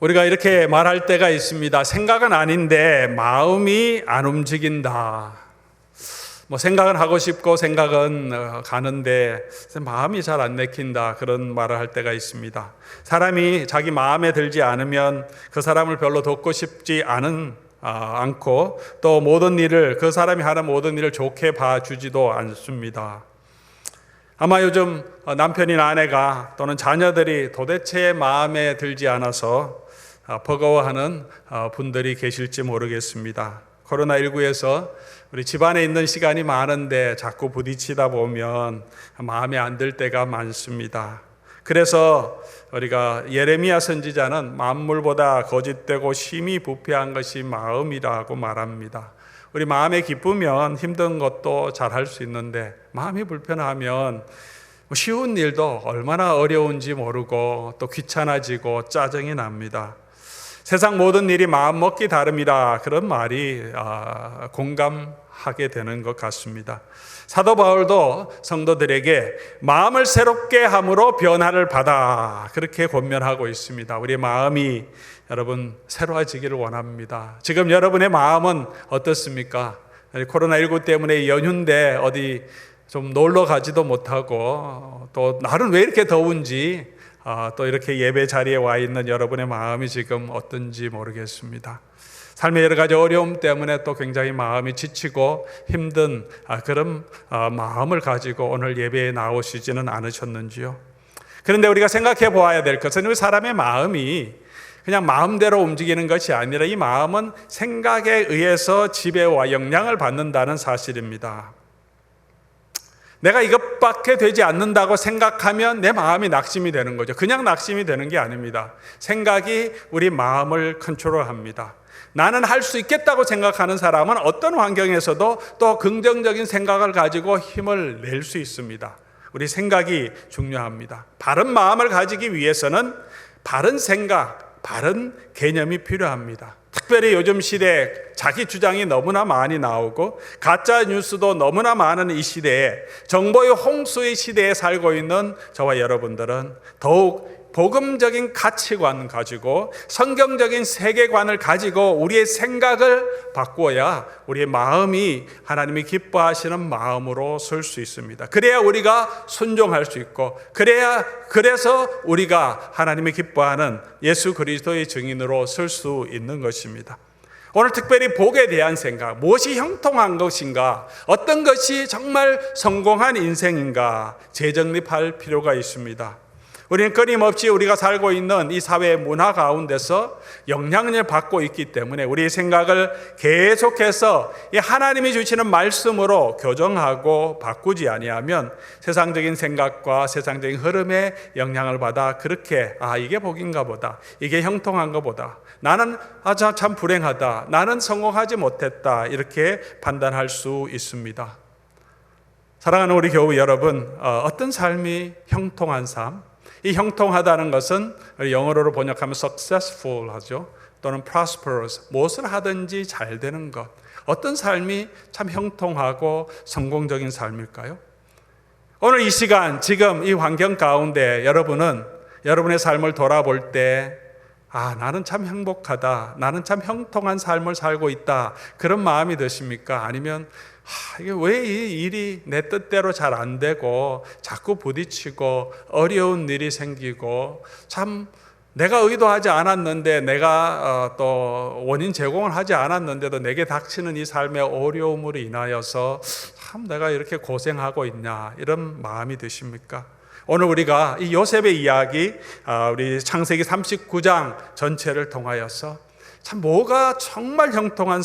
우리가 이렇게 말할 때가 있습니다. 생각은 아닌데 마음이 안 움직인다. 생각은 하고 싶고 생각은 가는데 마음이 잘 안 내킨다. 그런 말을 할 때가 있습니다. 사람이 자기 마음에 들지 않으면 그 사람을 별로 돕고 싶지 않고 또 모든 일을 그 사람이 하는 모든 일을 좋게 봐주지도 않습니다. 아마 요즘 남편이나 아내가 또는 자녀들이 도대체 마음에 들지 않아서 버거워하는 분들이 계실지 모르겠습니다. 코로나19에서 우리 집안에 있는 시간이 많은데 자꾸 부딪히다 보면 마음에 안 들 때가 많습니다. 그래서 우리가 예레미야 선지자는 만물보다 거짓되고 심히 부패한 것이 마음이라고 말합니다. 우리 마음에 기쁘면 힘든 것도 잘 할 수 있는데 마음이 불편하면 쉬운 일도 얼마나 어려운지 모르고 또 귀찮아지고 짜증이 납니다. 세상 모든 일이 마음먹기 다름이라 그런 말이 공감하게 되는 것 같습니다. 사도 바울도 성도들에게 마음을 새롭게 함으로 변화를 받아 그렇게 권면하고 있습니다. 우리의 마음이 여러분 새로워지기를 원합니다. 지금 여러분의 마음은 어떻습니까? 코로나19 때문에 연휴인데 어디 좀 놀러 가지도 못하고 또 날은 왜 이렇게 더운지 또 이렇게 예배 자리에 와 있는 여러분의 마음이 지금 어떤지 모르겠습니다. 삶의 여러 가지 어려움 때문에 또 굉장히 마음이 지치고 힘든 그런 마음을 가지고 오늘 예배에 나오시지는 않으셨는지요? 그런데 우리가 생각해 보아야 될 것은 우리 사람의 마음이 그냥 마음대로 움직이는 것이 아니라 이 마음은 생각에 의해서 지배와 영향을 받는다는 사실입니다. 내가 이것밖에 되지 않는다고 생각하면 내 마음이 낙심이 되는 거죠. 그냥 낙심이 되는 게 아닙니다. 생각이 우리 마음을 컨트롤합니다. 나는 할 수 있겠다고 생각하는 사람은 어떤 환경에서도 또 긍정적인 생각을 가지고 힘을 낼 수 있습니다. 우리 생각이 중요합니다. 바른 마음을 가지기 위해서는 바른 생각, 바른 개념이 필요합니다. 특별히 요즘 시대에 자기 주장이 너무나 많이 나오고 가짜 뉴스도 너무나 많은 이 시대에 정보의 홍수의 시대에 살고 있는 저와 여러분들은 더욱 복음적인 가치관 가지고 성경적인 세계관을 가지고 우리의 생각을 바꾸어야 우리의 마음이 하나님이 기뻐하시는 마음으로 설 수 있습니다. 그래야 우리가 순종할 수 있고 그래서 우리가 하나님이 기뻐하는 예수 그리스도의 증인으로 설 수 있는 것입니다. 오늘 특별히 복에 대한 생각, 무엇이 형통한 것인가, 어떤 것이 정말 성공한 인생인가 재정립할 필요가 있습니다. 우리는 끊임없이 우리가 살고 있는 이 사회 문화 가운데서 영향을 받고 있기 때문에 우리의 생각을 계속해서 이 하나님이 주시는 말씀으로 교정하고 바꾸지 아니하면 세상적인 생각과 세상적인 흐름에 영향을 받아 그렇게 이게 복인가 보다, 이게 형통한 것보다, 나는 참 불행하다, 나는 성공하지 못했다 이렇게 판단할 수 있습니다. 사랑하는 우리 교우 여러분, 어떤 삶이 형통한 삶? 이 형통하다는 것은 영어로 번역하면 successful 하죠. 또는 prosperous, 무엇을 하든지 잘 되는 것. 어떤 삶이 참 형통하고 성공적인 삶일까요? 오늘 이 시간, 지금 이 환경 가운데 여러분은 여러분의 삶을 돌아볼 때 나는 참 행복하다, 나는 참 형통한 삶을 살고 있다, 그런 마음이 드십니까? 아니면 이게 왜 이 일이 내 뜻대로 잘 안 되고 자꾸 부딪히고 어려운 일이 생기고 참 내가 의도하지 않았는데 내가 또 원인 제공을 하지 않았는데도 내게 닥치는 이 삶의 어려움으로 인하여서 참 내가 이렇게 고생하고 있냐 이런 마음이 드십니까? 오늘 우리가 이 요셉의 이야기 우리 창세기 39장 전체를 통하여서 참 뭐가 정말 형통한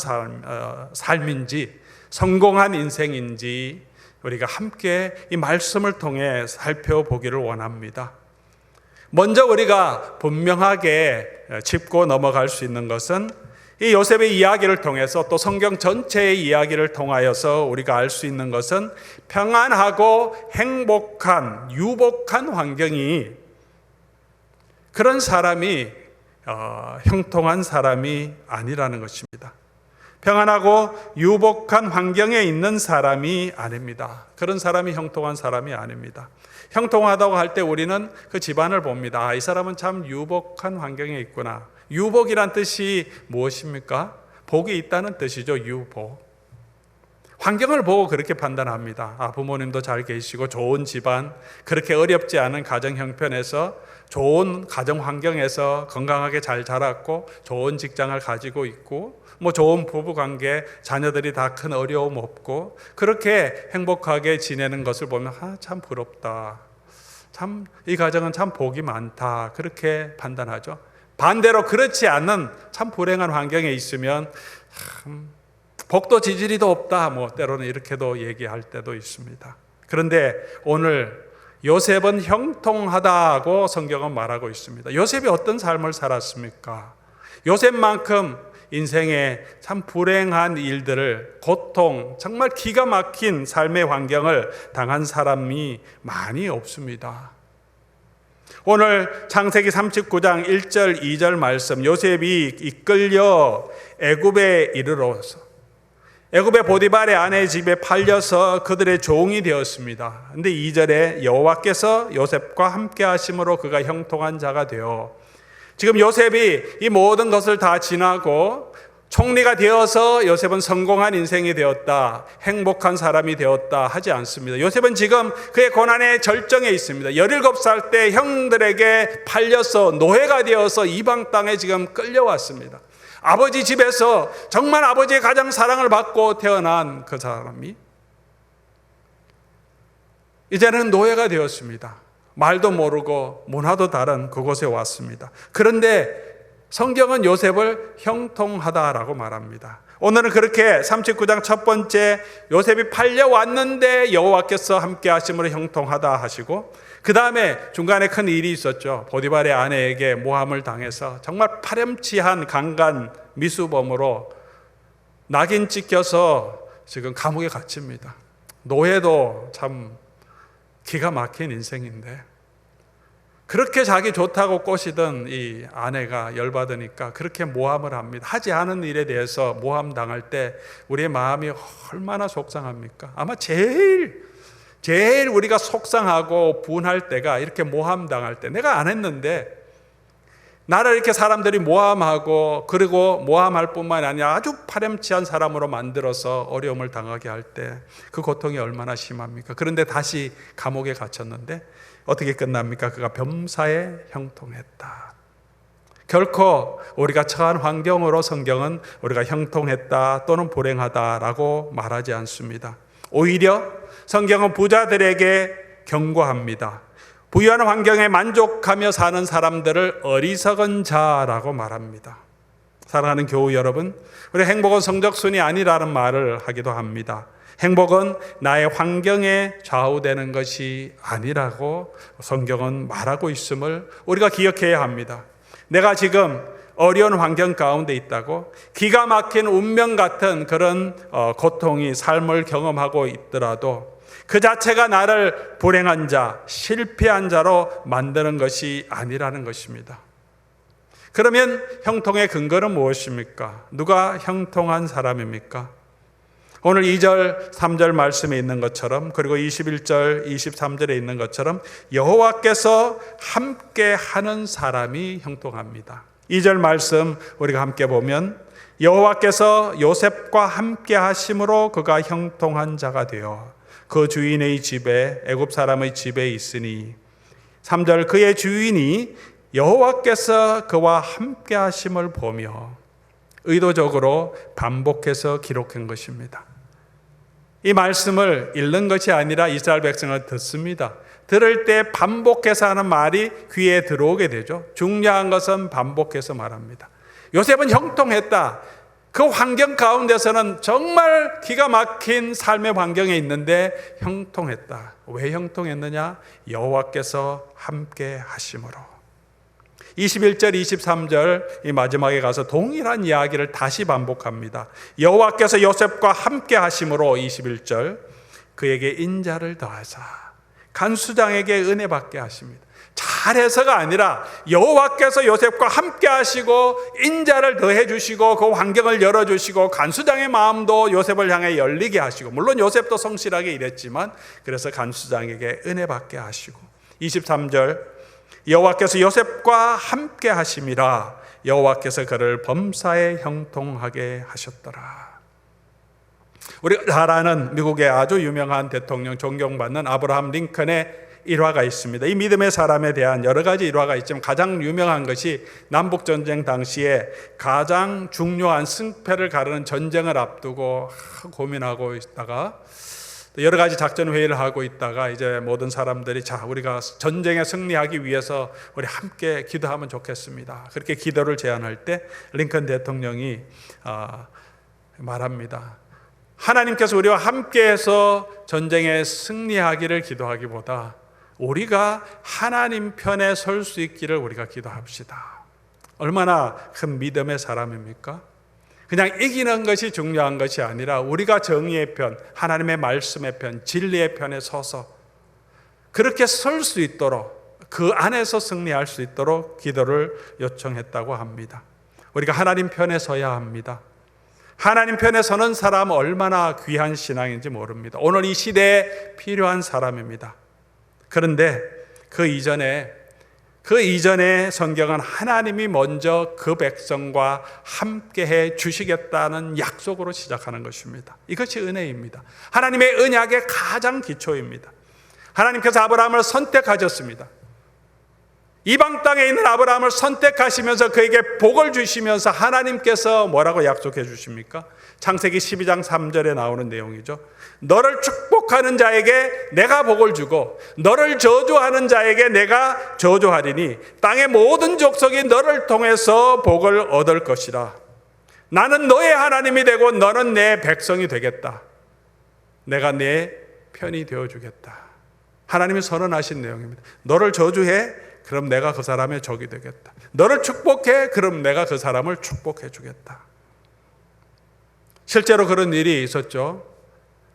삶인지 성공한 인생인지 우리가 함께 이 말씀을 통해 살펴보기를 원합니다. 먼저 우리가 분명하게 짚고 넘어갈 수 있는 것은 이 요셉의 이야기를 통해서 또 성경 전체의 이야기를 통하여서 우리가 알 수 있는 것은 평안하고 행복한 유복한 환경이 그런 사람이 형통한 사람이 아니라는 것입니다. 평안하고 유복한 환경에 있는 사람이 아닙니다. 그런 사람이 형통한 사람이 아닙니다. 형통하다고 할 때 우리는 그 집안을 봅니다. 이 사람은 참 유복한 환경에 있구나. 유복이란 뜻이 무엇입니까? 복이 있다는 뜻이죠. 유복. 환경을 보고 그렇게 판단합니다. 부모님도 잘 계시고 좋은 집안, 그렇게 어렵지 않은 가정 형편에서 좋은 가정 환경에서 건강하게 잘 자랐고 좋은 직장을 가지고 있고 좋은 부부 관계, 자녀들이 다 큰 어려움 없고 그렇게 행복하게 지내는 것을 보면 참 부럽다. 참 이 가정은 참 복이 많다. 그렇게 판단하죠. 반대로 그렇지 않은 참 불행한 환경에 있으면 복도 지지리도 없다. 때로는 이렇게도 얘기할 때도 있습니다. 그런데 오늘 요셉은 형통하다고 성경은 말하고 있습니다. 요셉이 어떤 삶을 살았습니까? 요셉만큼 인생에 참 불행한 일들을, 고통, 정말 기가 막힌 삶의 환경을 당한 사람이 많이 없습니다. 오늘 창세기 39장 1절 2절 말씀, 요셉이 이끌려 애굽에 이르러서 애굽의 보디발의 아내 집에 팔려서 그들의 종이 되었습니다. 그런데 2절에 여호와께서 요셉과 함께 하심으로 그가 형통한 자가 되어, 지금 요셉이 이 모든 것을 다 지나고 총리가 되어서 요셉은 성공한 인생이 되었다, 행복한 사람이 되었다 하지 않습니다. 요셉은 지금 그의 고난의 절정에 있습니다. 17살 때 형들에게 팔려서 노예가 되어서 이방 땅에 지금 끌려왔습니다. 아버지 집에서 정말 아버지의 가장 사랑을 받고 태어난 그 사람이 이제는 노예가 되었습니다. 말도 모르고 문화도 다른 그곳에 왔습니다. 그런데 성경은 요셉을 형통하다라고 말합니다. 오늘은 그렇게 39장 첫 번째, 요셉이 팔려왔는데 여호와께서 함께 하심으로 형통하다 하시고, 그 다음에 중간에 큰 일이 있었죠. 보디발의 아내에게 모함을 당해서 정말 파렴치한 강간 미수범으로 낙인 찍혀서 지금 감옥에 갇힙니다. 노예도 참 기가 막힌 인생인데, 그렇게 자기 좋다고 꼬시던 이 아내가 열받으니까 그렇게 모함을 합니다. 하지 않은 일에 대해서 모함당할 때 우리의 마음이 얼마나 속상합니까? 아마 제일 우리가 속상하고 분할 때가 이렇게 모함당할 때, 내가 안 했는데 나를 이렇게 사람들이 모함하고, 그리고 모함할 뿐만 아니라 아주 파렴치한 사람으로 만들어서 어려움을 당하게 할 때 그 고통이 얼마나 심합니까? 그런데 다시 감옥에 갇혔는데 어떻게 끝납니까? 그가 범사에 형통했다. 결코 우리가 처한 환경으로 성경은 우리가 형통했다 또는 불행하다라고 말하지 않습니다. 오히려 성경은 부자들에게 경고합니다. 부유한 환경에 만족하며 사는 사람들을 어리석은 자라고 말합니다. 사랑하는 교우 여러분, 우리 행복은 성적순이 아니라는 말을 하기도 합니다. 행복은 나의 환경에 좌우되는 것이 아니라고 성경은 말하고 있음을 우리가 기억해야 합니다. 내가 지금 어려운 환경 가운데 있다고 기가 막힌 운명 같은 그런 고통이 삶을 경험하고 있더라도 그 자체가 나를 불행한 자, 실패한 자로 만드는 것이 아니라는 것입니다. 그러면 형통의 근거는 무엇입니까? 누가 형통한 사람입니까? 오늘 2절, 3절 말씀에 있는 것처럼, 그리고 21절, 23절에 있는 것처럼 여호와께서 함께 하는 사람이 형통합니다. 2절 말씀 우리가 함께 보면, 여호와께서 요셉과 함께 하심으로 그가 형통한 자가 되어 그 주인의 집에, 애굽 사람의 집에 있으니, 3절 그의 주인이 여호와께서 그와 함께 하심을 보며, 의도적으로 반복해서 기록한 것입니다. 이 말씀을 읽는 것이 아니라 이스라엘 백성은 듣습니다. 들을 때 반복해서 하는 말이 귀에 들어오게 되죠. 중요한 것은 반복해서 말합니다. 요셉은 형통했다. 그 환경 가운데서는 정말 기가 막힌 삶의 환경에 있는데 형통했다. 왜 형통했느냐? 여호와께서 함께 하심으로. 21절, 23절 이 마지막에 가서 동일한 이야기를 다시 반복합니다. 여호와께서 요셉과 함께 하심으로 21절 그에게 인자를 더하사 간수장에게 은혜 받게 하십니다. 잘해서가 아니라 여호와께서 요셉과 함께 하시고 인자를 더해 주시고 그 환경을 열어 주시고 간수장의 마음도 요셉을 향해 열리게 하시고, 물론 요셉도 성실하게 일했지만 그래서 간수장에게 은혜 받게 하시고, 23절 여호와께서 요셉과 함께 하심이라 여호와께서 그를 범사에 형통하게 하셨더라. 우리가 잘 아는 미국의 아주 유명한 대통령, 존경받는 아브라함 링컨의 일화가 있습니다. 이 믿음의 사람에 대한 여러 가지 일화가 있지만 가장 유명한 것이 남북전쟁 당시에 가장 중요한 승패를 가르는 전쟁을 앞두고 고민하고 있다가 여러 가지 작전 회의를 하고 있다가 이제 모든 사람들이 자, 우리가 전쟁에 승리하기 위해서 우리 함께 기도하면 좋겠습니다. 그렇게 기도를 제안할 때 링컨 대통령이 말합니다. 하나님께서 우리와 함께해서 전쟁에 승리하기를 기도하기보다 우리가 하나님 편에 설 수 있기를 우리가 기도합시다. 얼마나 큰 믿음의 사람입니까? 그냥 이기는 것이 중요한 것이 아니라 우리가 정의의 편, 하나님의 말씀의 편, 진리의 편에 서서 그렇게 설 수 있도록, 그 안에서 승리할 수 있도록 기도를 요청했다고 합니다. 우리가 하나님 편에 서야 합니다. 하나님 편에 서는 사람은 얼마나 귀한 신앙인지 모릅니다. 오늘 이 시대에 필요한 사람입니다. 그런데 그 이전에 성경은 하나님이 먼저 그 백성과 함께해 주시겠다는 약속으로 시작하는 것입니다. 이것이 은혜입니다. 하나님의 언약의 가장 기초입니다. 하나님께서 아브라함을 선택하셨습니다. 이방 땅에 있는 아브라함을 선택하시면서 그에게 복을 주시면서 하나님께서 뭐라고 약속해 주십니까? 창세기 12장 3절에 나오는 내용이죠. 너를 축복하는 자에게 내가 복을 주고 너를 저주하는 자에게 내가 저주하리니 땅의 모든 족속이 너를 통해서 복을 얻을 것이라. 나는 너의 하나님이 되고 너는 내 백성이 되겠다. 내가 내 편이 되어주겠다. 하나님이 선언하신 내용입니다. 너를 저주해? 그럼 내가 그 사람의 적이 되겠다. 너를 축복해? 그럼 내가 그 사람을 축복해 주겠다. 실제로 그런 일이 있었죠.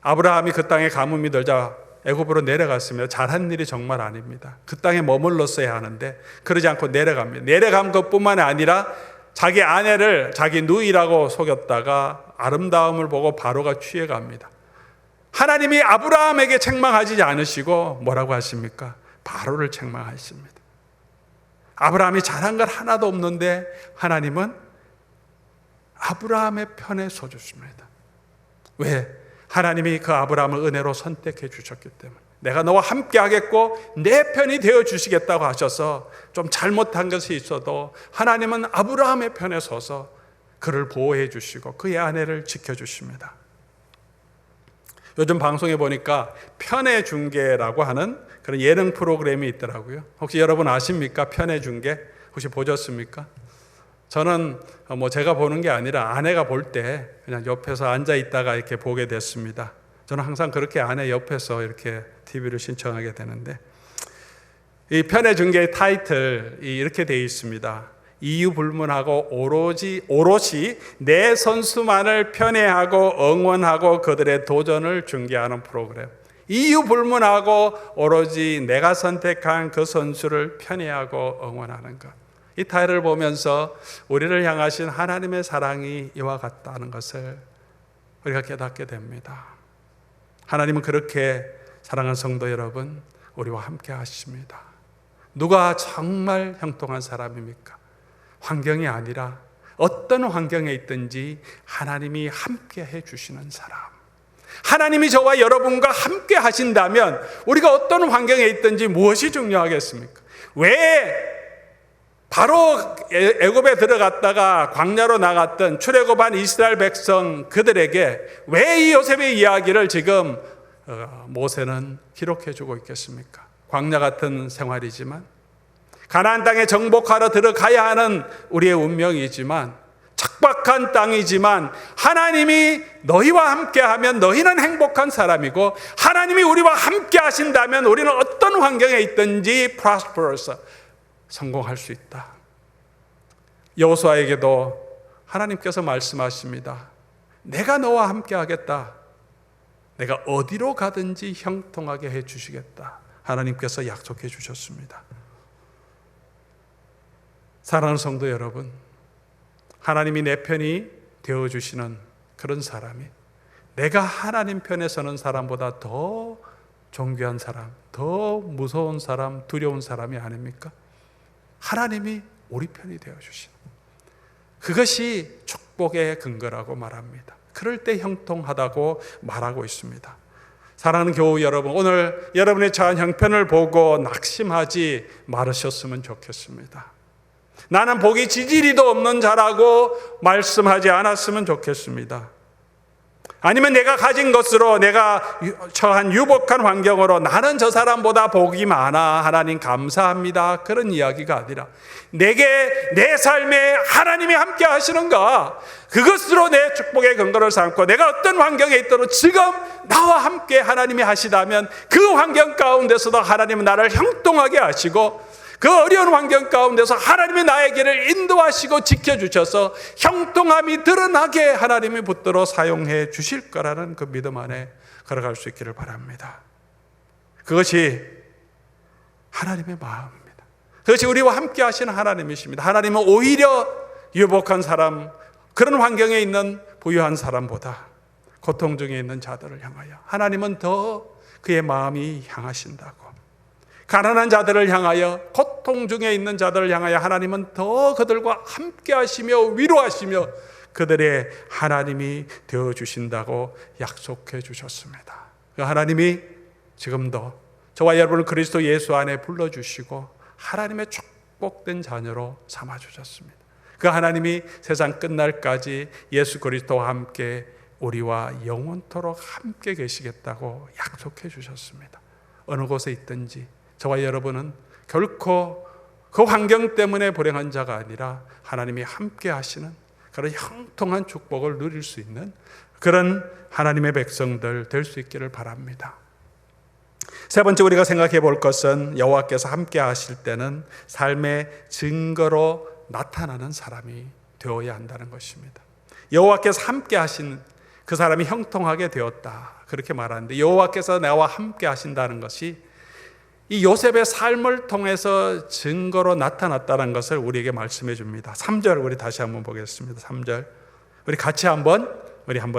아브라함이 그 땅에 가뭄이 들자 애굽으로 내려갔습니다. 잘한 일이 정말 아닙니다. 그 땅에 머물렀어야 하는데 그러지 않고 내려갑니다. 내려간 것뿐만 아니라 자기 아내를 자기 누이라고 속였다가 아름다움을 보고 바로가 취해갑니다. 하나님이 아브라함에게 책망하지 않으시고 뭐라고 하십니까? 바로를 책망하십니다. 아브라함이 잘한 건 하나도 없는데 하나님은 아브라함의 편에 서주십니다. 왜? 하나님이 그 아브라함을 은혜로 선택해 주셨기 때문에 내가 너와 함께 하겠고 내 편이 되어 주시겠다고 하셔서 좀 잘못한 것이 있어도 하나님은 아브라함의 편에 서서 그를 보호해 주시고 그의 아내를 지켜주십니다. 요즘 방송에 보니까 편의 중계라고 하는 그런 예능 프로그램이 있더라고요. 혹시 여러분 아십니까? 편의 중계 혹시 보셨습니까? 저는 제가 보는 게 아니라 아내가 볼 때 그냥 옆에서 앉아 있다가 이렇게 보게 됐습니다. 저는 항상 그렇게 아내 옆에서 이렇게 TV를 신청하게 되는데 이 편의 중계의 타이틀이 이렇게 되어 있습니다. 이유불문하고 오롯이 내 선수만을 편애하고 응원하고 그들의 도전을 중계하는 프로그램. 이유불문하고 오로지 내가 선택한 그 선수를 편애하고 응원하는 것. 이 타이틀을 보면서 우리를 향하신 하나님의 사랑이 이와 같다는 것을 우리가 깨닫게 됩니다. 하나님은 그렇게 사랑하는 성도 여러분, 우리와 함께 하십니다. 누가 정말 형통한 사람입니까? 환경이 아니라 어떤 환경에 있든지 하나님이 함께 해주시는 사람. 하나님이 저와 여러분과 함께 하신다면 우리가 어떤 환경에 있든지 무엇이 중요하겠습니까? 왜 바로 애굽에 들어갔다가 광야로 나갔던 출애굽한 이스라엘 백성 그들에게 왜 이 요셉의 이야기를 지금 모세는 기록해 주고 있겠습니까? 광야 같은 생활이지만 가나안 땅에 정복하러 들어가야 하는 우리의 운명이지만 척박한 땅이지만 하나님이 너희와 함께하면 너희는 행복한 사람이고 하나님이 우리와 함께 하신다면 우리는 어떤 환경에 있든지 prosperous, 성공할 수 있다. 여호수아에게도 하나님께서 말씀하십니다. 내가 너와 함께 하겠다. 내가 어디로 가든지 형통하게 해 주시겠다. 하나님께서 약속해 주셨습니다. 사랑하는 성도 여러분, 하나님이 내 편이 되어주시는 그런 사람이 내가 하나님 편에 서는 사람보다 더 존귀한 사람, 더 무서운 사람, 두려운 사람이 아닙니까? 하나님이 우리 편이 되어주시는, 그것이 축복의 근거라고 말합니다. 그럴 때 형통하다고 말하고 있습니다. 사랑하는 교우 여러분, 오늘 여러분의 처한 형편을 보고 낙심하지 말으셨으면 좋겠습니다. 나는 복이 지지리도 없는 자라고 말씀하지 않았으면 좋겠습니다. 아니면 내가 가진 것으로, 내가 처한 유복한 환경으로 나는 저 사람보다 복이 많아, 하나님 감사합니다, 그런 이야기가 아니라 내게 내 삶에 하나님이 함께 하시는가, 그것으로 내 축복의 근거를 삼고 내가 어떤 환경에 있도록 지금 나와 함께 하나님이 하시다면 그 환경 가운데서도 하나님은 나를 형통하게 하시고, 그 어려운 환경 가운데서 하나님이 나의 길을 인도하시고 지켜주셔서 형통함이 드러나게 하나님이 붙들어 사용해 주실 거라는 그 믿음 안에 걸어갈 수 있기를 바랍니다. 그것이 하나님의 마음입니다. 그것이 우리와 함께 하시는 하나님이십니다. 하나님은 오히려 유복한 사람, 그런 환경에 있는 부유한 사람보다 고통 중에 있는 자들을 향하여 하나님은 더 그의 마음이 향하신다고, 가난한 자들을 향하여, 고통 중에 있는 자들을 향하여 하나님은 더 그들과 함께 하시며 위로하시며 그들의 하나님이 되어주신다고 약속해 주셨습니다. 그 하나님이 지금도 저와 여러분을 그리스도 예수 안에 불러주시고 하나님의 축복된 자녀로 삼아주셨습니다. 그 하나님이 세상 끝날까지 예수 그리스도와 함께 우리와 영원토록 함께 계시겠다고 약속해 주셨습니다. 어느 곳에 있든지 저와 여러분은 결코 그 환경 때문에 불행한 자가 아니라 하나님이 함께 하시는 그런 형통한 축복을 누릴 수 있는 그런 하나님의 백성들 될 수 있기를 바랍니다. 세 번째 우리가 생각해 볼 것은 여호와께서 함께 하실 때는 삶의 증거로 나타나는 사람이 되어야 한다는 것입니다. 여호와께서 함께 하신 그 사람이 형통하게 되었다, 그렇게 말하는데, 여호와께서 나와 함께 하신다는 것이 이 요셉의 삶을 통해서 증거로 나타났다는 것을 우리에게 말씀해 줍니다. 3절 우리 다시 한번 보겠습니다. 3절 우리 같이 한번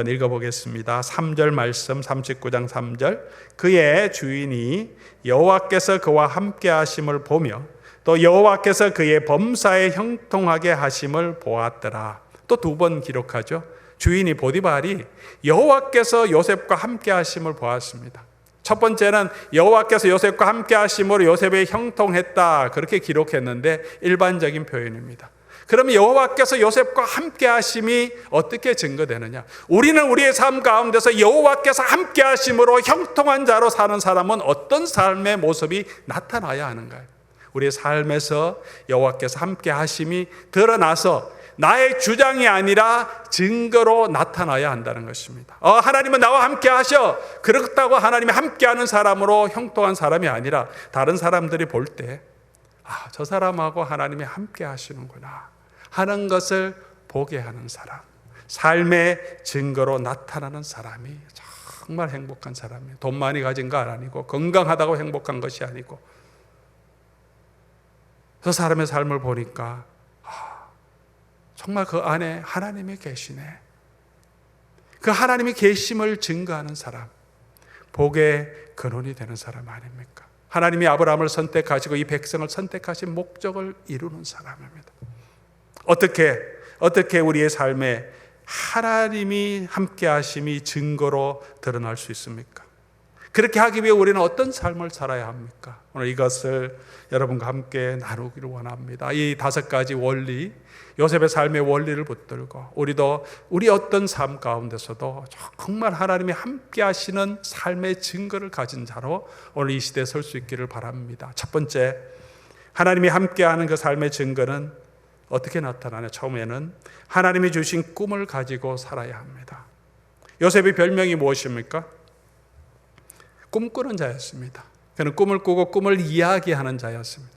읽어보겠습니다. 3절 말씀, 39장 3절. 그의 주인이 여호와께서 그와 함께 하심을 보며 또 여호와께서 그의 범사에 형통하게 하심을 보았더라. 또 두 번 기록하죠. 주인이 보디발이 여호와께서 요셉과 함께 하심을 보았습니다. 첫 번째는 여호와께서 요셉과 함께 하심으로 요셉이 형통했다, 그렇게 기록했는데 일반적인 표현입니다. 그러면 여호와께서 요셉과 함께 하심이 어떻게 증거되느냐? 우리는 우리의 삶 가운데서 여호와께서 함께 하심으로 형통한 자로 사는 사람은 어떤 삶의 모습이 나타나야 하는가요? 우리의 삶에서 여호와께서 함께 하심이 드러나서 나의 주장이 아니라 증거로 나타나야 한다는 것입니다. 하나님은 나와 함께 하셔, 그렇다고 하나님이 함께하는 사람으로 형통한 사람이 아니라 다른 사람들이 볼 때 저 사람하고 하나님이 함께 하시는구나 하는 것을 보게 하는 사람, 삶의 증거로 나타나는 사람이 정말 행복한 사람이에요. 돈 많이 가진 거 아니고, 건강하다고 행복한 것이 아니고, 그 사람의 삶을 보니까 정말 그 안에 하나님이 계시네, 그 하나님이 계심을 증거하는 사람, 복의 근원이 되는 사람 아닙니까? 하나님이 아브라함을 선택하시고 이 백성을 선택하신 목적을 이루는 사람입니다. 어떻게 우리의 삶에 하나님이 함께 하심이 증거로 드러날 수 있습니까? 그렇게 하기 위해 우리는 어떤 삶을 살아야 합니까? 오늘 이것을 여러분과 함께 나누기를 원합니다. 이 5가지 원리, 요셉의 삶의 원리를 붙들고 우리도 우리 어떤 삶 가운데서도 정말 하나님이 함께 하시는 삶의 증거를 가진 자로 오늘 이 시대에 설 수 있기를 바랍니다. 첫 번째, 하나님이 함께하는 그 삶의 증거는 어떻게 나타나냐? 처음에는 하나님이 주신 꿈을 가지고 살아야 합니다. 요셉의 별명이 무엇입니까? 꿈꾸는 자였습니다. 그는 꿈을 꾸고 꿈을 이야기하는 자였습니다.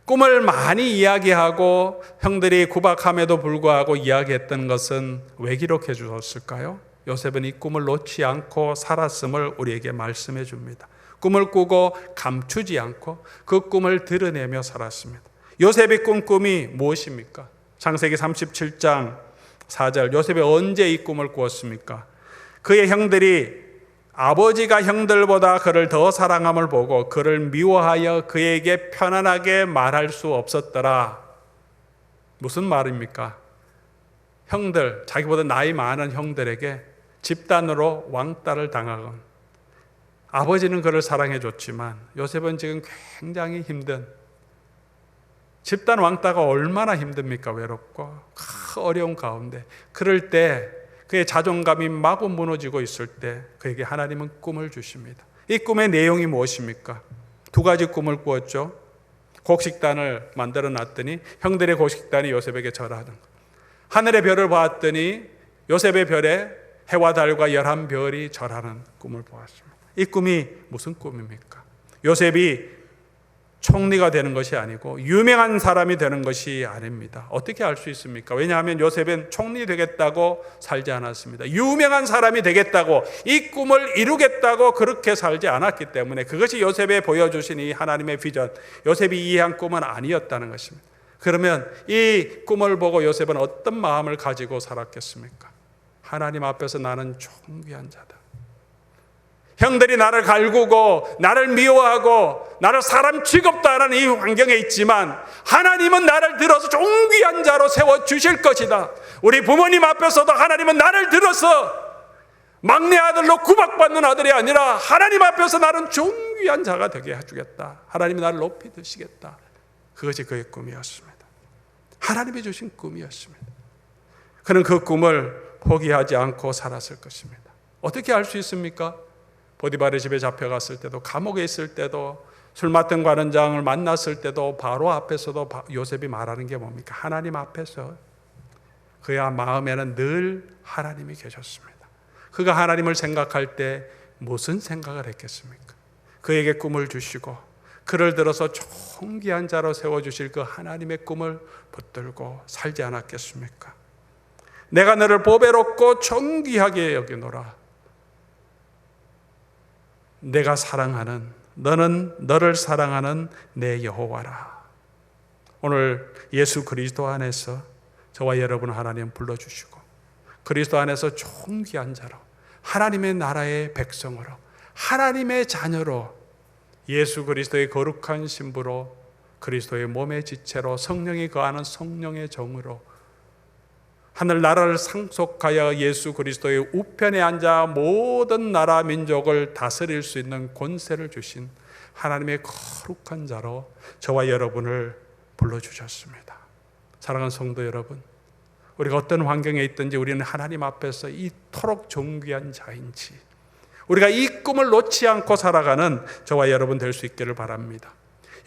꿈을 많이 이야기하고 형들이 구박함에도 불구하고 이야기했던 것은 왜 기록해 주었을까요? 요셉은 이 꿈을 놓지 않고 살았음을 우리에게 말씀해 줍니다. 꿈을 꾸고 감추지 않고 그 꿈을 드러내며 살았습니다. 요셉의 꿈이 무엇입니까? 창세기 37장 4절, 요셉이 언제 이 꿈을 꾸었습니까? 그의 형들이 아버지가 형들보다 그를 더 사랑함을 보고 그를 미워하여 그에게 편안하게 말할 수 없었더라. 무슨 말입니까? 형들, 자기보다 나이 많은 형들에게 집단으로 왕따를 당하건, 아버지는 그를 사랑해 줬지만 요셉은 지금 굉장히 힘든, 집단 왕따가 얼마나 힘듭니까? 외롭고 어려운 가운데, 그럴 때 그의 자존감이 마구 무너지고 있을 때 그에게 하나님은 꿈을 주십니다. 이 꿈의 내용이 무엇입니까? 두 가지 꿈을 꾸었죠. 곡식단을 만들어 놨더니 형들의 곡식단이 요셉에게 절하는 것. 하늘의 별을 보았더니 요셉의 별에 해와 달과 11별이 절하는 꿈을 보았습니다. 이 꿈이 무슨 꿈입니까? 요셉이 총리가 되는 것이 아니고 유명한 사람이 되는 것이 아닙니다. 어떻게 알 수 있습니까? 왜냐하면 요셉은 총리 되겠다고 살지 않았습니다. 유명한 사람이 되겠다고, 이 꿈을 이루겠다고 그렇게 살지 않았기 때문에, 그것이 요셉에 보여주신 이 하나님의 비전, 요셉이 이해한 꿈은 아니었다는 것입니다. 그러면 이 꿈을 보고 요셉은 어떤 마음을 가지고 살았겠습니까? 하나님 앞에서 나는 존귀한 자다. 형들이 나를 갈구고 나를 미워하고 나를 사람 취급도 안 하는 이 환경에 있지만 하나님은 나를 들어서 존귀한 자로 세워주실 것이다. 우리 부모님 앞에서도 하나님은 나를 들어서 막내 아들로 구박받는 아들이 아니라 하나님 앞에서 나는 존귀한 자가 되게 해주겠다. 하나님이 나를 높이 드시겠다. 그것이 그의 꿈이었습니다. 하나님이 주신 꿈이었습니다. 그는 그 꿈을 포기하지 않고 살았을 것입니다. 어떻게 알 수 있습니까? 보디발의 집에 잡혀갔을 때도, 감옥에 있을 때도, 술 맡은 관원장을 만났을 때도, 바로 앞에서도 요셉이 말하는 게 뭡니까? 하나님 앞에서 그의 마음에는 늘 하나님이 계셨습니다. 그가 하나님을 생각할 때 무슨 생각을 했겠습니까? 그에게 꿈을 주시고 그를 들어서 존귀한 자로 세워주실 그 하나님의 꿈을 붙들고 살지 않았겠습니까? 내가 너를 보배롭고 존귀하게 여기노라. 내가 사랑하는, 너는 너를 사랑하는 내 여호와라. 오늘 예수 그리스도 안에서 저와 여러분 하나님 불러주시고 그리스도 안에서 존귀한 자로, 하나님의 나라의 백성으로, 하나님의 자녀로, 예수 그리스도의 거룩한 신부로, 그리스도의 몸의 지체로, 성령이 거하는 성령의 정으로 하늘나라를 상속하여 예수 그리스도의 우편에 앉아 모든 나라 민족을 다스릴 수 있는 권세를 주신 하나님의 거룩한 자로 저와 여러분을 불러주셨습니다. 사랑하는 성도 여러분, 우리가 어떤 환경에 있든지 우리는 하나님 앞에서 이토록 존귀한 자인지, 우리가 이 꿈을 놓지 않고 살아가는 저와 여러분 될 수 있기를 바랍니다.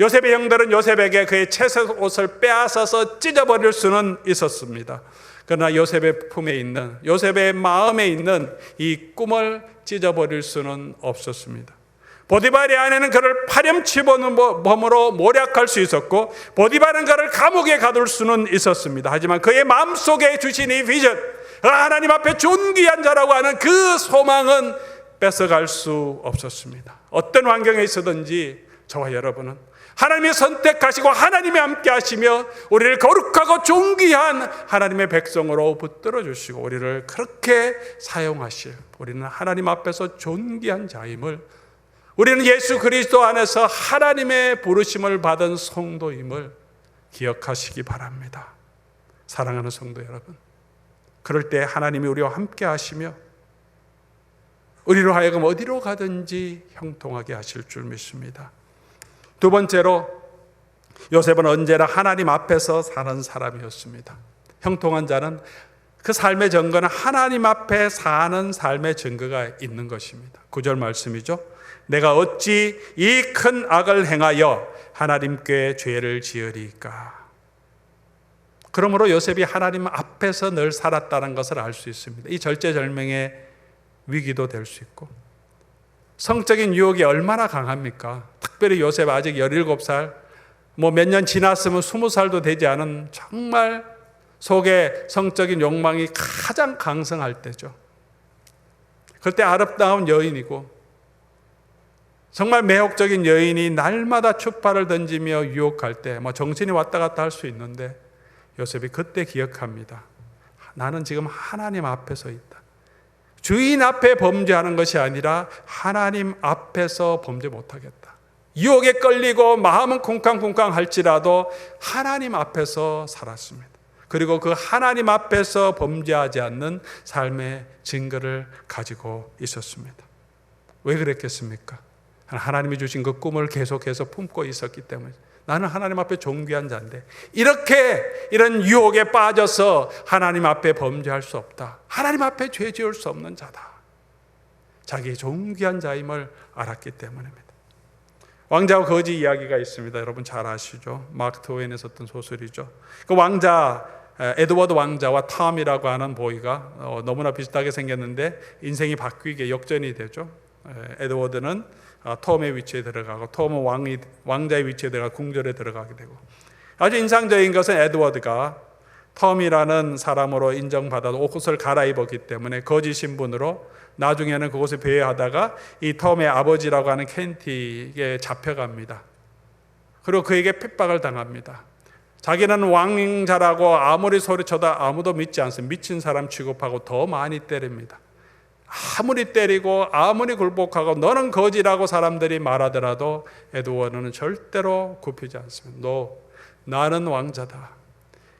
요셉의 형들은 요셉에게 그의 채색 옷을 빼앗아서 찢어버릴 수는 있었습니다. 그러나 요셉의 품에 있는, 요셉의 마음에 있는 이 꿈을 찢어버릴 수는 없었습니다. 보디발의 아내는 그를 파렴치 보는 범으로 모략할 수 있었고, 보디발은 그를 감옥에 가둘 수는 있었습니다. 하지만 그의 마음속에 주신 이 비전, 하나님 앞에 존귀한 자라고 하는 그 소망은 뺏어갈 수 없었습니다. 어떤 환경에 있어든지 저와 여러분은 하나님이 선택하시고 하나님이 함께 하시며 우리를 거룩하고 존귀한 하나님의 백성으로 붙들어 주시고 우리를 그렇게 사용하실, 우리는 하나님 앞에서 존귀한 자임을, 우리는 예수 그리스도 안에서 하나님의 부르심을 받은 성도임을 기억하시기 바랍니다. 사랑하는 성도 여러분, 그럴 때 하나님이 우리와 함께 하시며 우리로 하여금 어디로 가든지 형통하게 하실 줄 믿습니다. 두 번째로, 요셉은 언제나 하나님 앞에서 사는 사람이었습니다. 형통한 자는 그 삶의 증거는 하나님 앞에 사는 삶의 증거가 있는 것입니다. 9절 말씀이죠. 내가 어찌 이 큰 악을 행하여 하나님께 죄를 지으리까. 그러므로 요셉이 하나님 앞에서 늘 살았다는 것을 알 수 있습니다. 이 절제절명의 위기도 될 수 있고, 성적인 유혹이 얼마나 강합니까? 특별히 요셉 아직 17살, 몇 년 지났으면 20살도 되지 않은 정말 속에 성적인 욕망이 가장 강성할 때죠. 그때 아름다운 여인이고 정말 매혹적인 여인이 날마다 추파를 던지며 유혹할 때 정신이 왔다 갔다 할 수 있는데, 요셉이 그때 기억합니다. 나는 지금 하나님 앞에서 있다. 주인 앞에 범죄하는 것이 아니라 하나님 앞에서 범죄 못하겠다. 유혹에 끌리고 마음은 쿵쾅쿵쾅 할지라도 하나님 앞에서 살았습니다. 그리고 그 하나님 앞에서 범죄하지 않는 삶의 증거를 가지고 있었습니다. 왜 그랬겠습니까? 하나님이 주신 그 꿈을 계속해서 품고 있었기 때문에 나는 하나님 앞에 존귀한 자인데 이런 유혹에 빠져서 하나님 앞에 범죄할 수 없다. 하나님 앞에 죄 지을 수 없는 자다. 자기의 존귀한 자임을 알았기 때문입니다. 왕자와 거지 이야기가 있습니다. 여러분 잘 아시죠? 마크 트웨인에 썼던 소설이죠. 그 왕자 에드워드 왕자와 톰이라고 하는 보이가 너무나 비슷하게 생겼는데 인생이 바뀌게 역전이 되죠. 에드워드는 톰의 위치에 들어가고 톰은 왕자의 위치에 들어가 궁전에 들어가게 되고, 아주 인상적인 것은 에드워드가 톰이라는 사람으로 인정받아도 옷을 갈아입었기 때문에 거짓 신분으로 나중에는 그곳에 배회하다가 이 톰의 아버지라고 하는 켄티에 잡혀갑니다. 그리고 그에게 핍박을 당합니다. 자기는 왕자라고 아무리 소리쳐도 아무도 믿지 않습니다. 미친 사람 취급하고 더 많이 때립니다. 아무리 때리고 아무리 굴복하고 너는 거지라고 사람들이 말하더라도 에드워드는 절대로 굽히지 않습니다. 나는 왕자다.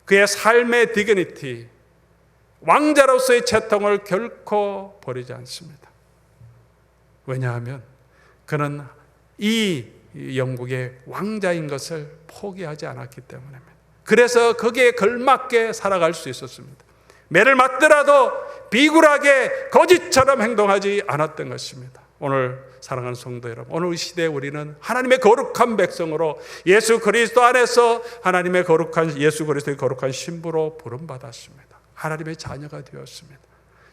그의 삶의 디그니티, 왕자로서의 채통을 결코 버리지 않습니다. 왜냐하면 그는 이 영국의 왕자인 것을 포기하지 않았기 때문입니다. 그래서 거기에 걸맞게 살아갈 수 있었습니다. 매를 맞더라도 비굴하게 거짓처럼 행동하지 않았던 것입니다. 오늘 사랑하는 성도 여러분, 오늘 이 시대에 우리는 하나님의 거룩한 백성으로 예수 그리스도 안에서 하나님의 거룩한 예수 그리스도의 거룩한 신부로 부름받았습니다. 하나님의 자녀가 되었습니다.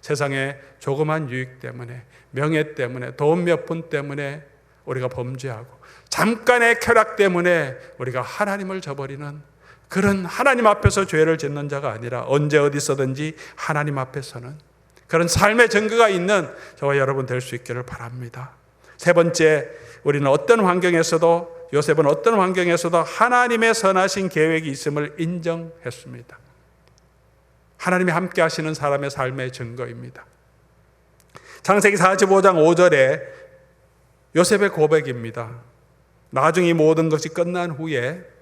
세상의 조그만 유익 때문에, 명예 때문에, 돈 몇 푼 때문에 우리가 범죄하고 잠깐의 쾌락 때문에 우리가 하나님을 저버리는 그런 하나님 앞에서 죄를 짓는 자가 아니라 언제 어디서든지 하나님 앞에서는 그런 삶의 증거가 있는 저와 여러분 될 수 있기를 바랍니다. 세 번째, 우리는 어떤 환경에서도, 요셉은 어떤 환경에서도 하나님의 선하신 계획이 있음을 인정했습니다. 하나님이 함께 하시는 사람의 삶의 증거입니다. 창세기 45장 5절에 요셉의 고백입니다. 나중에 모든 것이 끝난 후에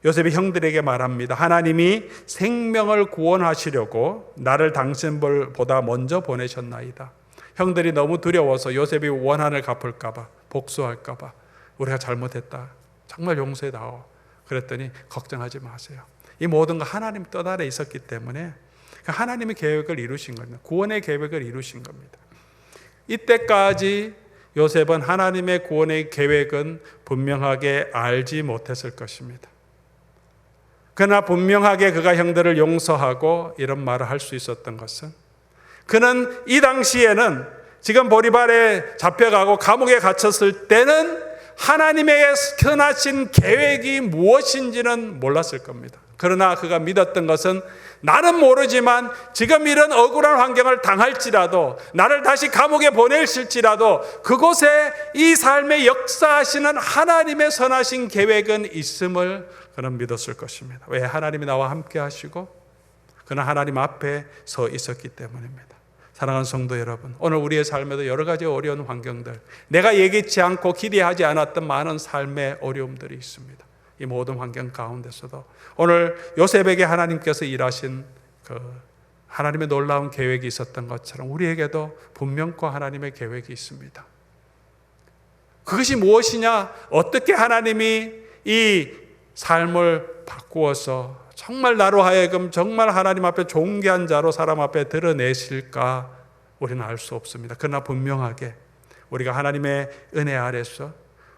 요셉이 형들에게 말합니다. 하나님이 생명을 구원하시려고 나를 당신보다 먼저 보내셨나이다. 형들이 너무 두려워서 요셉이 원한을 갚을까 봐, 복수할까 봐 우리가 잘못했다, 정말 용서해다오 그랬더니 걱정하지 마세요. 이 모든 거 하나님 뜻 아래 있었기 때문에 하나님의 계획을 이루신 겁니다. 구원의 계획을 이루신 겁니다. 이때까지 요셉은 하나님의 구원의 계획은 분명하게 알지 못했을 것입니다. 그러나 분명하게 그가 형들을 용서하고 이런 말을 할 수 있었던 것은, 그는 이 당시에는 지금 보리발에 잡혀가고 감옥에 갇혔을 때는 하나님의 선하신 계획이 무엇인지는 몰랐을 겁니다. 그러나 그가 믿었던 것은, 나는 모르지만 지금 이런 억울한 환경을 당할지라도, 나를 다시 감옥에 보내실지라도 그곳에 이 삶의 역사하시는 하나님의 선하신 계획은 있음을 그는 믿었을 것입니다. 왜? 하나님이 나와 함께 하시고 그는 하나님 앞에 서 있었기 때문입니다. 사랑하는 성도 여러분, 오늘 우리의 삶에도 여러 가지 어려운 환경들, 내가 예기치 않고 기대하지 않았던 많은 삶의 어려움들이 있습니다. 이 모든 환경 가운데서도 오늘 요셉에게 하나님께서 일하신 그 하나님의 놀라운 계획이 있었던 것처럼 우리에게도 분명코 하나님의 계획이 있습니다. 그것이 무엇이냐? 어떻게 하나님이 이 삶을 바꾸어서 정말 나로 하여금 정말 하나님 앞에 존귀한 자로 사람 앞에 드러내실까? 우리는 알 수 없습니다. 그러나 분명하게 우리가 하나님의 은혜 아래서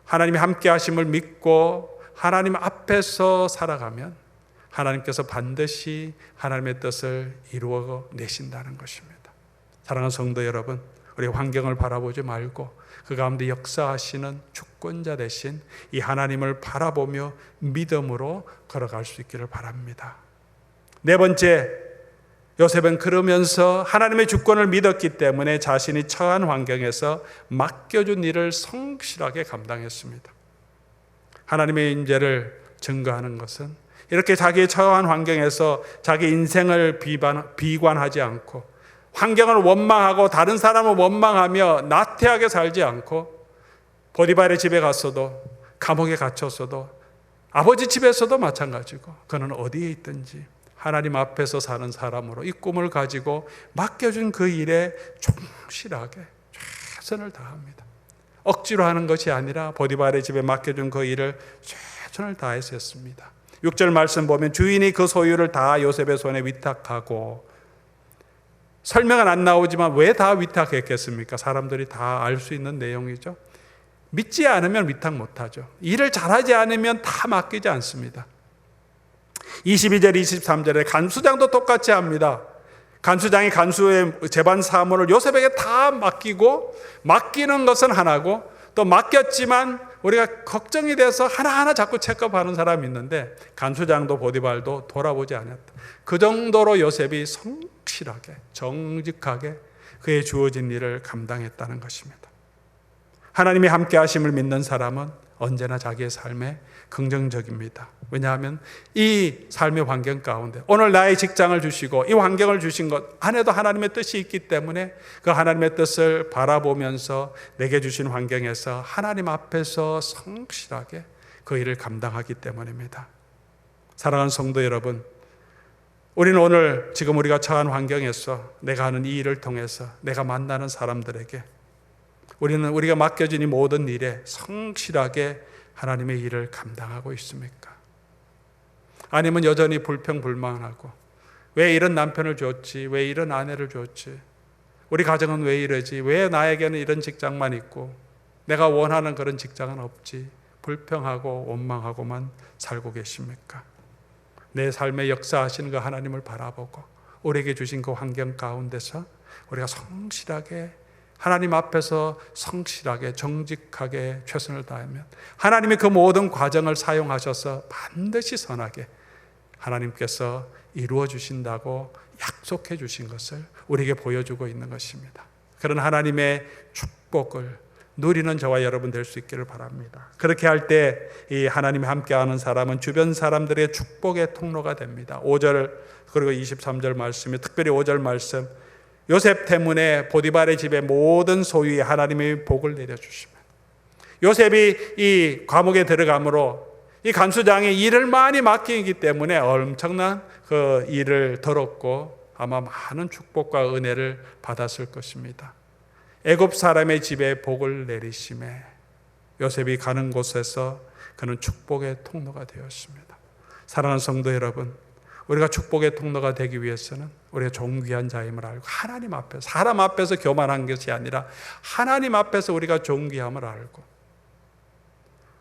하나님이 함께 하심을 믿고 하나님 앞에서 살아가면 하나님께서 반드시 하나님의 뜻을 이루어 내신다는 것입니다. 사랑하는 성도 여러분, 우리 환경을 바라보지 말고 그 가운데 역사하시는 주권자 되신 이 하나님을 바라보며 믿음으로 걸어갈 수 있기를 바랍니다. 네 번째, 요셉은 그러면서 하나님의 주권을 믿었기 때문에 자신이 처한 환경에서 맡겨준 일을 성실하게 감당했습니다. 하나님의 인재를 증거하는 것은 이렇게 자기의 처한 환경에서 자기 인생을 비관하지 않고 환경을 원망하고 다른 사람을 원망하며 나태하게 살지 않고 보디발의 집에 갔어도, 감옥에 갇혔어도, 아버지 집에서도 마찬가지고, 그는 어디에 있든지 하나님 앞에서 사는 사람으로 이 꿈을 가지고 맡겨준 그 일에 충실하게 최선을 다합니다. 억지로 하는 것이 아니라 보디발의 집에 맡겨준 그 일을 최선을 다해서 했습니다. 6절 말씀 보면 주인이 그 소유를 다 요셉의 손에 위탁하고, 설명은 안 나오지만 왜 다 위탁했겠습니까? 사람들이 다 알 수 있는 내용이죠. 믿지 않으면 위탁 못하죠. 일을 잘하지 않으면 다 맡기지 않습니다. 22절 23절에 간수장도 똑같이 합니다. 간수장이 간수의 재반 사무를 요셉에게 다 맡기고, 맡기는 것은 하나고, 또 맡겼지만 우리가 걱정이 돼서 하나하나 자꾸 체크하는 사람이 있는데, 간수장도 보디발도 돌아보지 않았다. 그 정도로 요셉이 성실하게 정직하게 그의 주어진 일을 감당했다는 것입니다. 하나님이 함께 하심을 믿는 사람은 언제나 자기의 삶에 긍정적입니다. 왜냐하면 이 삶의 환경 가운데 오늘 나의 직장을 주시고 이 환경을 주신 것 안에도 하나님의 뜻이 있기 때문에 그 하나님의 뜻을 바라보면서 내게 주신 환경에서 하나님 앞에서 성실하게 그 일을 감당하기 때문입니다. 사랑하는 성도 여러분, 우리는 오늘 지금 우리가 처한 환경에서 내가 하는 이 일을 통해서 내가 만나는 사람들에게 우리가 맡겨진 이 모든 일에 성실하게 하나님의 일을 감당하고 있습니까? 아니면 여전히 불평불만하고 왜 이런 남편을 줬지? 왜 이런 아내를 줬지? 우리 가정은 왜 이러지? 왜 나에게는 이런 직장만 있고 내가 원하는 그런 직장은 없지? 불평하고 원망하고만 살고 계십니까? 내 삶에 역사하시는 그 하나님을 바라보고 우리에게 주신 그 환경 가운데서 우리가 성실하게 하나님 앞에서 성실하게 정직하게 최선을 다하면 하나님이 그 모든 과정을 사용하셔서 반드시 선하게 하나님께서 이루어 주신다고 약속해 주신 것을 우리에게 보여주고 있는 것입니다. 그런 하나님의 축복을 누리는 저와 여러분 될 수 있기를 바랍니다. 그렇게 할 때 이 하나님이 함께하는 사람은 주변 사람들의 축복의 통로가 됩니다. 5절 그리고 23절 말씀에 특별히 5절 말씀, 요셉 때문에 보디발의 집의 모든 소유에 하나님의 복을 내려주시면, 요셉이 이 감옥에 들어가므로 이 간수장이 일을 많이 맡기기 때문에 엄청난 그 일을 들었고 아마 많은 축복과 은혜를 받았을 것입니다. 애굽 사람의 집에 복을 내리심에 요셉이 가는 곳에서 그는 축복의 통로가 되었습니다. 사랑하는 성도 여러분, 우리가 축복의 통로가 되기 위해서는 우리가 존귀한 자임을 알고 하나님 앞에서, 사람 앞에서 교만한 것이 아니라 하나님 앞에서 우리가 존귀함을 알고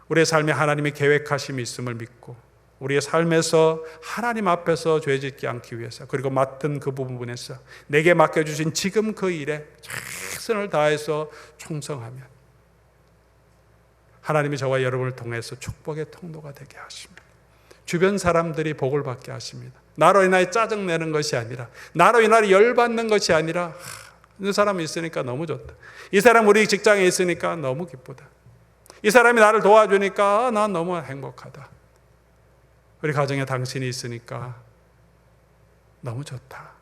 우리의 삶에 하나님의 계획하심이 있음을 믿고 우리의 삶에서 하나님 앞에서 죄짓지 않기 위해서, 그리고 맡은 그 부분에서 내게 맡겨주신 지금 그 일에 최선을 다해서 충성하면 하나님이 저와 여러분을 통해서 축복의 통로가 되게 하십니다. 주변 사람들이 복을 받게 하십니다. 나로 인하여 짜증내는 것이 아니라, 나로 인하여 열받는 것이 아니라, 이 사람이 있으니까 너무 좋다, 이 사람 우리 직장에 있으니까 너무 기쁘다, 이 사람이 나를 도와주니까 난 너무 행복하다, 우리 가정에 당신이 있으니까 너무 좋다,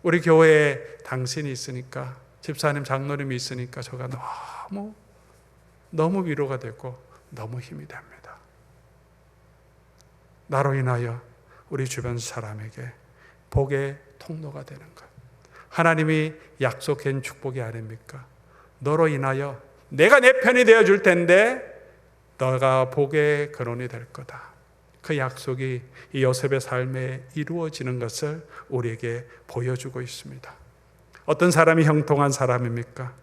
우리 교회에 당신이 있으니까, 집사님 장로님이 있으니까 저가 너무 위로가 되고 너무 힘이 됩니다. 나로 인하여 우리 주변 사람에게 복의 통로가 되는 것, 하나님이 약속한 축복이 아닙니까? 너로 인하여 내가 내 편이 되어줄 텐데 너가 복의 근원이 될 거다. 그 약속이 이 요셉의 삶에 이루어지는 것을 우리에게 보여주고 있습니다. 어떤 사람이 형통한 사람입니까?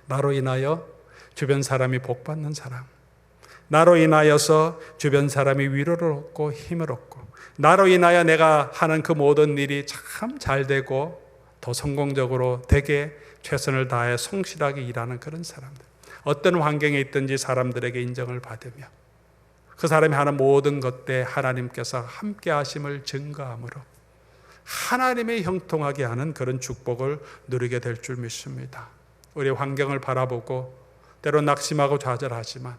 나로 인하여 주변 사람이 복받는 사람, 나로 인하여서 주변 사람이 위로를 얻고 힘을 얻고, 나로 인하여 내가 하는 그 모든 일이 참 잘 되고 더 성공적으로 되게 최선을 다해 성실하게 일하는 그런 사람들, 어떤 환경에 있든지 사람들에게 인정을 받으며 그 사람이 하는 모든 것에 하나님께서 함께 하심을 증거함으로 하나님의 형통하게 하는 그런 축복을 누리게 될 줄 믿습니다. 우리의 환경을 바라보고 때로 낙심하고 좌절하지만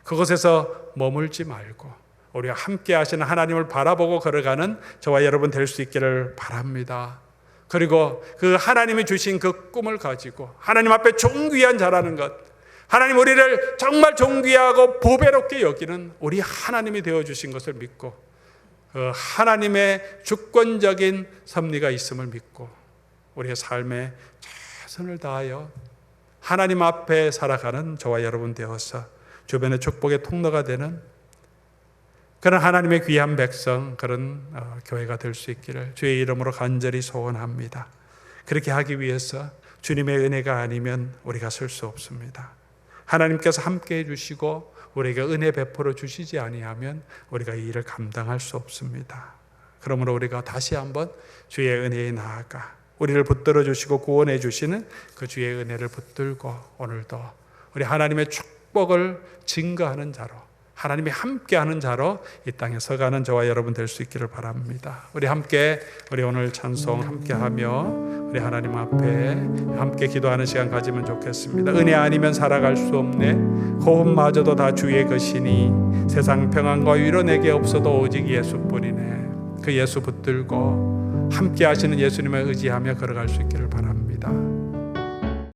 그것에서 머물지 말고 우리가 함께 하시는 하나님을 바라보고 걸어가는 저와 여러분 될 수 있기를 바랍니다. 그리고 그 하나님이 주신 그 꿈을 가지고 하나님 앞에 존귀한 자라는 것, 하나님 우리를 정말 존귀하고 보배롭게 여기는 우리 하나님이 되어주신 것을 믿고 그 하나님의 주권적인 섭리가 있음을 믿고 우리의 삶에 최선을 다하여 하나님 앞에 살아가는 저와 여러분 되어서 주변의 축복의 통로가 되는 그런 하나님의 귀한 백성, 그런 교회가 될 수 있기를 주의 이름으로 간절히 소원합니다. 그렇게 하기 위해서 주님의 은혜가 아니면 우리가 설 수 없습니다. 하나님께서 함께해 주시고 우리에게 은혜 베풀어 주시지 아니하면 우리가 이 일을 감당할 수 없습니다. 그러므로 우리가 다시 한번 주의 은혜에 나아가 우리를 붙들어 주시고 구원해 주시는 그 주의 은혜를 붙들고 오늘도 우리 하나님의 축복을 증거하는 자로, 하나님이 함께하는 자로 이 땅에 서가는 저와 여러분 될 수 있기를 바랍니다. 우리 함께 우리 오늘 찬송 함께하며 우리 하나님 앞에 함께 기도하는 시간 가지면 좋겠습니다. 은혜 아니면 살아갈 수 없네. 호흡마저도 다 주의 것이니 세상 평안과 위로 내게 없어도 오직 예수뿐이네. 그 예수 붙들고 함께 하시는 예수님을 의지하며 걸어갈 수 있기를 바랍니다.